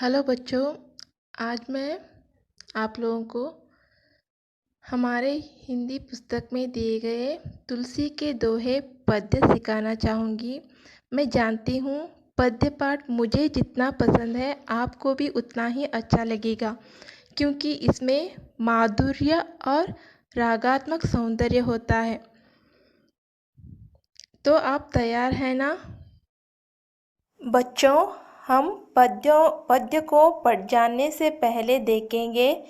Hello बच्चों, आज मैं आप लोगों को हमारे हिंदी पुस्तक में दिए गए तुलसी के दोहे पद्य सिखाना चाहूँगी। मैं जानती हूँ पद्य पाठ मुझे जितना पसंद है आपको भी उतना ही अच्छा लगेगा, क्योंकि इसमें माधुर्य और रागात्मक सौंदर्य होता है। तो आप तैयार हैं ना? बच्चों, हम पद्य को पढ़ जानने से पहले देखेंगे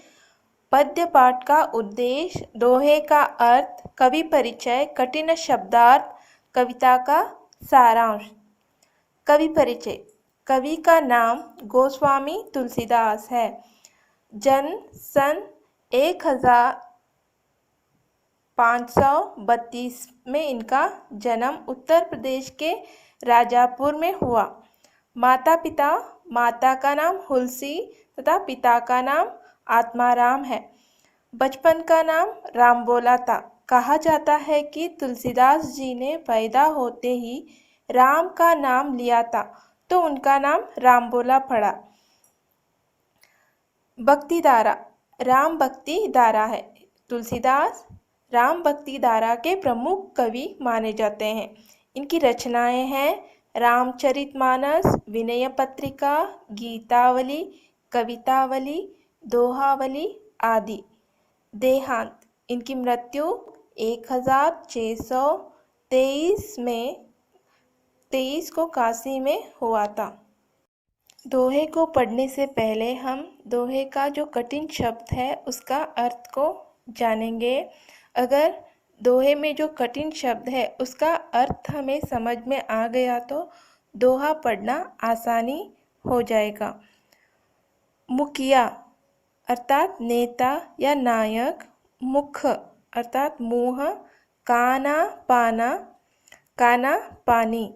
पद्य पाठ का उद्देश्य, दोहे का अर्थ, कवि परिचय, कठिन शब्दार्थ, कविता का सारांश। कवि परिचय। कवि का नाम गोस्वामी तुलसीदास है। जन्म सन 1532 में इनका जन्म उत्तर प्रदेश के राजापुर में हुआ। माता पिता। माता का नाम हुलसी तथा पिता का नाम आत्माराम है। बचपन का नाम रामबोला था। कहा जाता है कि तुलसीदास जी ने पैदा होते ही राम का नाम लिया था, तो उनका नाम रामबोला पड़ा। भक्ति धारा। राम भक्ति धारा है। तुलसीदास राम भक्ति धारा के प्रमुख कवि माने जाते हैं। इनकी रचनाएं हैं रामचरितमानस, विनय पत्रिका, गीतावली, कवितावली, दोहावली आदि। देहांत। इनकी मृत्यु 1623 को काशी में हुआ था। दोहे को पढ़ने से पहले हम दोहे का जो कठिन शब्द है उसका अर्थ को जानेंगे। अगर दोहे में जो कठिन शब्द है उसका अर्थ हमें समझ में आ गया तो दोहा पढ़ना आसानी हो जाएगा। मुखिया अर्थात नेता या नायक। मुख अर्थात मुँह। काना पाना, काना पानी।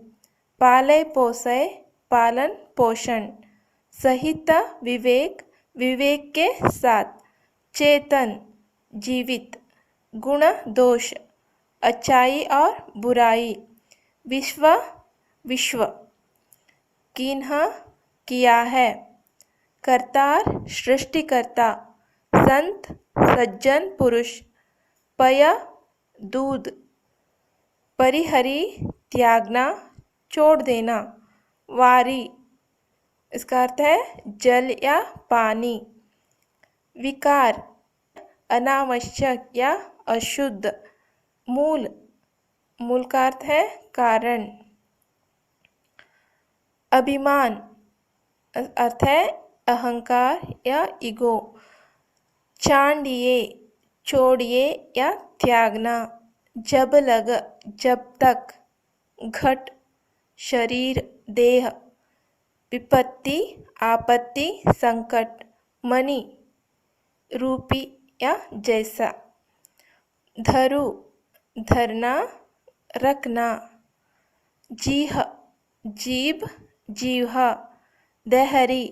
पालय पोसय, पालन पोषण। सहित विवेक, विवेक के साथ। चेतन जीवित। गुण दोष, अच्छाई और बुराई। विश्व विश्व। किन्ह किया है। करतार सृष्टिकर्ता। संत सज्जन पुरुष। पय दूध। परिहरी त्यागना, छोड़ देना। वारी इसका अर्थ है जल या पानी। विकार अनावश्यक या अशुद्ध। मूल, मूल का अर्थ है कारण। अभिमान अर्थ है अहंकार या ईगो। चांडिये छोड़िए या त्यागना। जब लग, जब तक। घट शरीर देह। विपत्ति आपत्ति संकट। मणि रूपी या जैसा। धरु धरना रखना। जीह जीभ जीवा। दहरी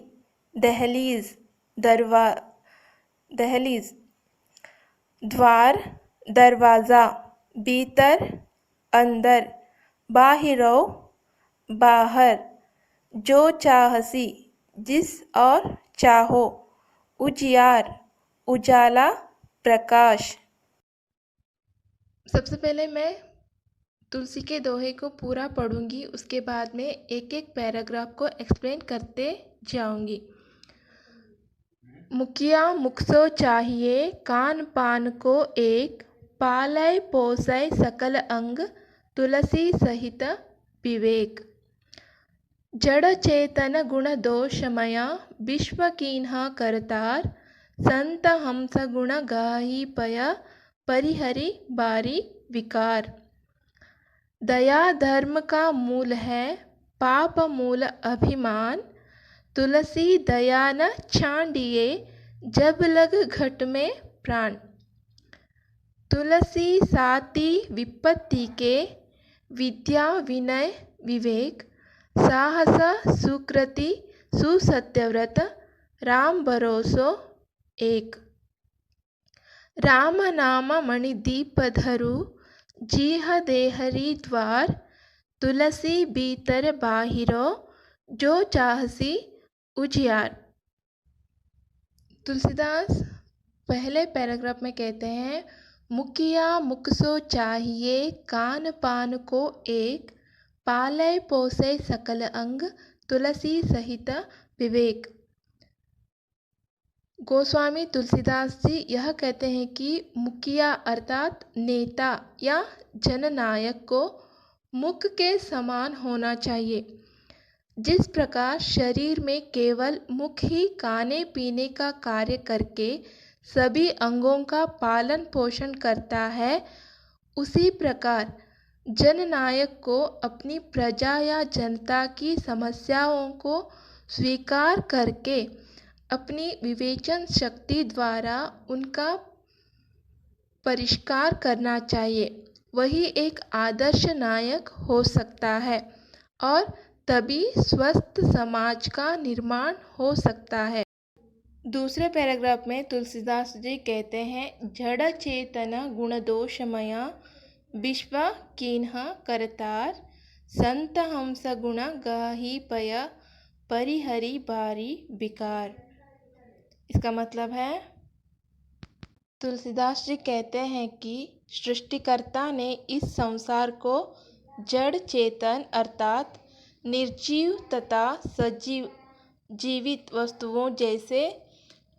दहलीज दहलीज। द्वार दरवाज़ा। भीतर अंदर। बाहिरो बाहर। जो चाहसी जिस और चाहो। उजियार उजाला प्रकाश। सबसे पहले मैं तुलसी के दोहे को पूरा पढ़ूंगी, उसके बाद में एक एक पैराग्राफ को एक्सप्लेन करते जाऊंगी। मुखिया मुख सो चाहिए, कान पान को एक। पालय पोसय सकल अंग, तुलसी सहित विवेक। जड़ चेतन गुण दोषमया, विश्व कीन्ह करतार। संत हंस गुण गाही पय, परिहरि बारी विकार। दया धर्म का मूल है, पाप मूल अभिमान। तुलसी दया न छांडिए, जब लग घट में प्राण। तुलसी साती विपत्ति के, विद्या विनय विवेक। साहस सुकृति सुसत्यव्रत, राम भरोसो एक। राम नाम मणिदीप धरु, जीह देहरी द्वार। तुलसी भीतर बाहिरो, जो चाहसी उजियार। तुलसीदास पहले पैराग्राफ में कहते हैं, मुखिया मुख सो चाहिए कान पान को एक, पालय पोसे सकल अंग तुलसी सहित विवेक। गोस्वामी तुलसीदास जी यह कहते हैं कि मुखिया अर्थात नेता या जननायक को मुख के समान होना चाहिए। जिस प्रकार शरीर में केवल मुख ही खाने पीने का कार्य करके सभी अंगों का पालन पोषण करता है, उसी प्रकार जननायक को अपनी प्रजा या जनता की समस्याओं को स्वीकार करके अपनी विवेचन शक्ति द्वारा उनका परिष्कार करना चाहिए। वही एक आदर्श नायक हो सकता है और तभी स्वस्थ समाज का निर्माण हो सकता है। दूसरे पैराग्राफ में तुलसीदास जी कहते हैं, जड़ चेतन गुण दोषमया विश्व कीन्ह करतार, संत हंस गुण गाही पय परिहरि बारी विकार। इसका मतलब है, तुलसीदास जी कहते हैं कि सृष्टिकर्ता ने इस संसार को जड़ चेतन अर्थात निर्जीव तथा सजीव जीवित वस्तुओं जैसे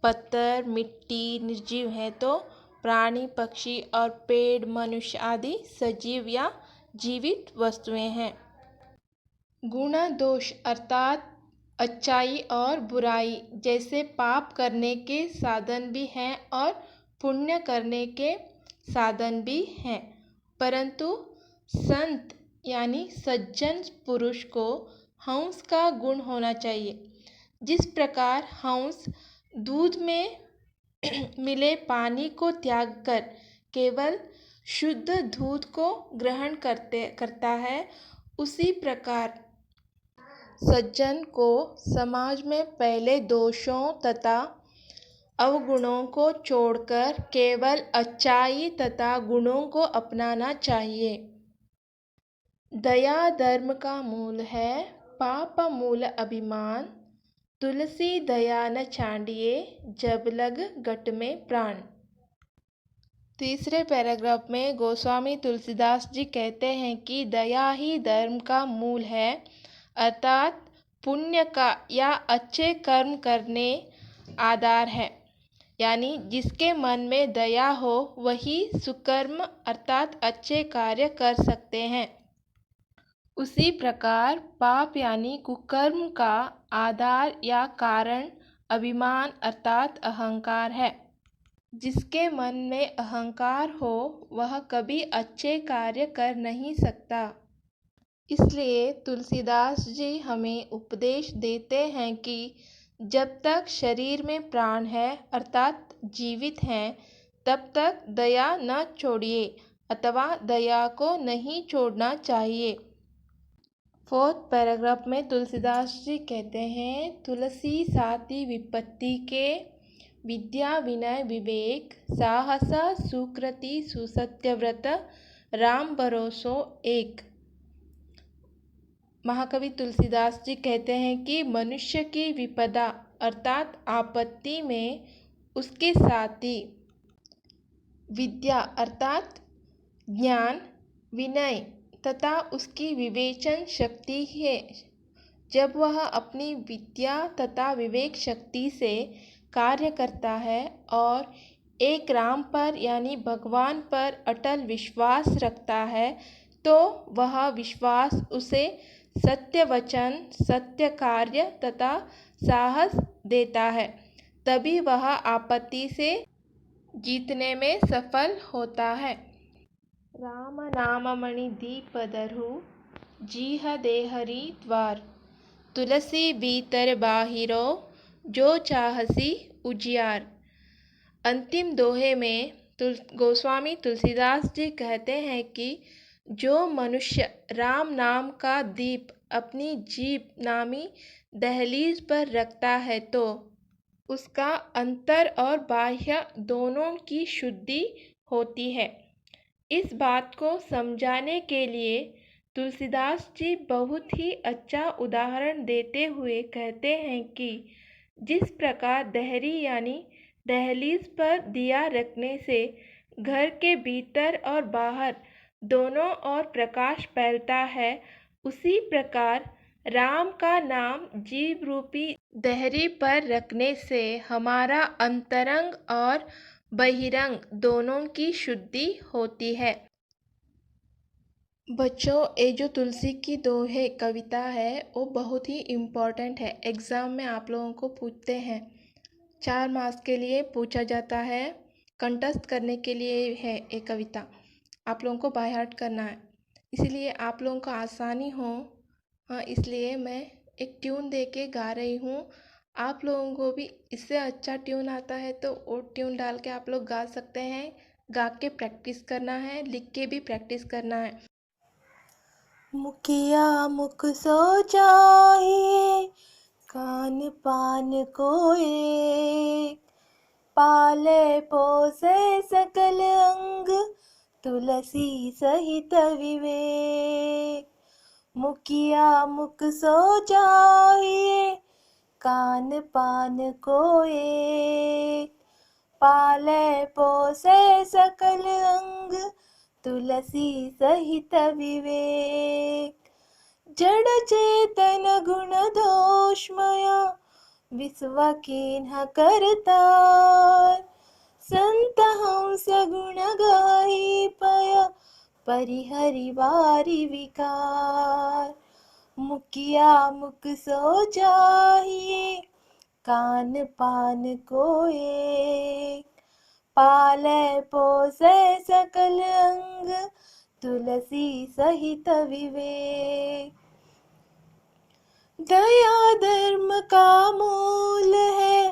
पत्थर मिट्टी निर्जीव हैं, तो प्राणी पक्षी और पेड़ मनुष्य आदि सजीव या जीवित वस्तुएं हैं। गुण दोष अर्थात अच्छाई और बुराई जैसे पाप करने के साधन भी हैं और पुण्य करने के साधन भी हैं, परंतु संत यानी सज्जन पुरुष को हंस का गुण होना चाहिए। जिस प्रकार हंस दूध में मिले पानी को त्याग कर केवल शुद्ध दूध को ग्रहण करता है, उसी प्रकार सज्जन को समाज में पहले दोषों तथा अवगुणों को छोड़कर केवल अच्छाई तथा गुणों को अपनाना चाहिए। दया धर्म का मूल है, पाप मूल अभिमान, तुलसी दया न छांडिए जब लग घट में प्राण। तीसरे पैराग्राफ में गोस्वामी तुलसीदास जी कहते हैं कि दया ही धर्म का मूल है, अर्थात पुण्य का या अच्छे कर्म करने आधार है। यानी जिसके मन में दया हो वही सुकर्म अर्थात अच्छे कार्य कर सकते हैं। उसी प्रकार पाप यानी कुकर्म का आधार या कारण अभिमान अर्थात अहंकार है। जिसके मन में अहंकार हो वह कभी अच्छे कार्य कर नहीं सकता। इसलिए तुलसीदास जी हमें उपदेश देते हैं कि जब तक शरीर में प्राण है अर्थात जीवित हैं, तब तक दया न छोड़िए अथवा दया को नहीं छोड़ना चाहिए। फोर्थ पैराग्राफ में तुलसीदास जी कहते हैं, तुलसी साथी विपत्ति के, विद्या विनय विवेक, साहस सुकृति सुसत्यव्रत, राम भरोसो एक। महाकवि तुलसीदास जी कहते हैं कि मनुष्य की विपदा अर्थात आपत्ति में उसके साथी विद्या अर्थात ज्ञान, विनय तथा उसकी विवेचन शक्ति है। जब वह अपनी विद्या तथा विवेक शक्ति से कार्य करता है और एक राम पर यानी भगवान पर अटल विश्वास रखता है, तो वह विश्वास उसे सत्य वचन, सत्य कार्य तथा साहस देता है। तभी वह आपत्ति से जीतने में सफल होता है। राम नाम मणि दीप धरु, जीह देहरी द्वार, तुलसी भीतर बाहिरो, जो चाहसी उजियार। अंतिम दोहे में गोस्वामी तुलसीदास जी कहते हैं कि जो मनुष्य राम नाम का दीप अपनी जीभ नामी दहलीज पर रखता है, तो उसका अंतर और बाह्य दोनों की शुद्धि होती है। इस बात को समझाने के लिए तुलसीदास जी बहुत ही अच्छा उदाहरण देते हुए कहते हैं कि जिस प्रकार दहरी यानी दहलीज पर दिया रखने से घर के भीतर और बाहर दोनों ओर प्रकाश फैलता है, उसी प्रकार राम का नाम जीव रूपी दहरी पर रखने से हमारा अंतरंग और बहिरंग दोनों की शुद्धि होती है। बच्चों, ये जो तुलसी की दोहे कविता है वो बहुत ही इम्पोर्टेंट है। एग्ज़ाम में आप लोगों को पूछते हैं, 4 मार्क्स के लिए पूछा जाता है, कंठस्थ करने के लिए है ये कविता। आप लोगों को बाय हार्ट करना है, इसीलिए आप लोगों को आसानी हो, हाँ, इसलिए मैं एक ट्यून दे के गा रही हूँ। आप लोगों को भी इससे अच्छा ट्यून आता है तो वो ट्यून डाल के आप लोग गा सकते हैं। गा के प्रैक्टिस करना है, लिख के भी प्रैक्टिस करना है। मुखिया मुख सो चाहिए, कान पान को एक, पाले पोसे सकल अंग, तुलसी सहित विवेक। मुखिया मुख सो चाहिए, कान पान को एक, पाले पोसे सकल अंग, तुलसी सहित विवेक। जड़ चेतन गुण दोषमया, विश्व कीन्ह करतार, संत हंस गुण गाही पय, परिहरि वारि विकार। मुखिया मुख सो चाहिए, कान पान को एक, पाले पोसे सकल अंग, तुलसी सहित विवेक। दया धर्म का मूल है,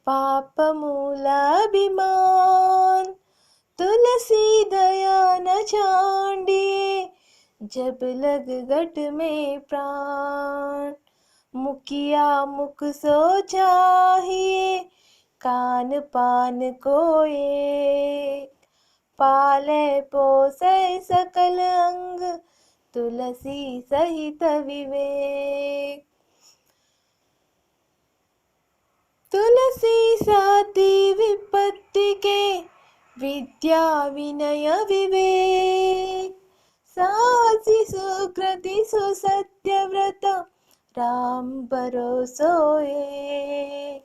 पाप मूल अभिमान, तुलसी दया न छांडिए, जब लग गट में प्राण। मुखिया मुख सो चाहिए, कान पान को एक, पाले पोसे सकल अंग, तुलसी सहित विवेक। तुलसी साथी विपत्ति के, विद्या विनय विवेक, साहसी सुकृति सुसत्य व्रत, राम भरोसो एक।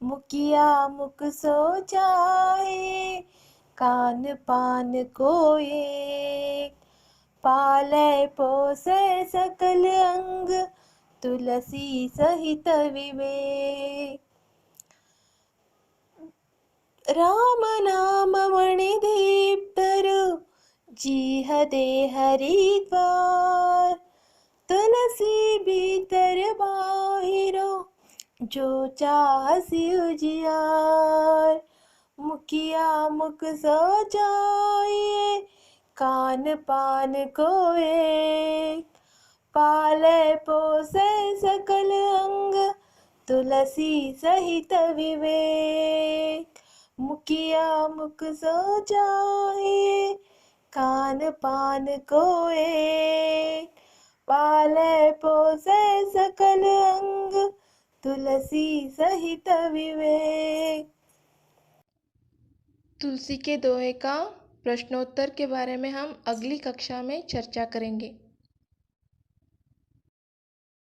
मुखिया मुख सो चाहिए, कान पान को एक, पाले पोसे सकल अंग, तुलसी सहित विवेक। राम नाम मणि दीप्तरु, जीह दे हरिद्वार, तुलसी भीतर बाहिरो, जो चाहसी उजियार। मुखिया मुख सो चाहिए, कान पान को एक, पाले पोसे सकल अंग, तुलसी सहित विवेक। मुखिया मुख सो चाहिए, कान पान को एक, पाले पोसे सकल अंग, तुलसी सहित विवेक। तुलसी के दोहे का प्रश्नोत्तर के बारे में हम अगली कक्षा में चर्चा करेंगे।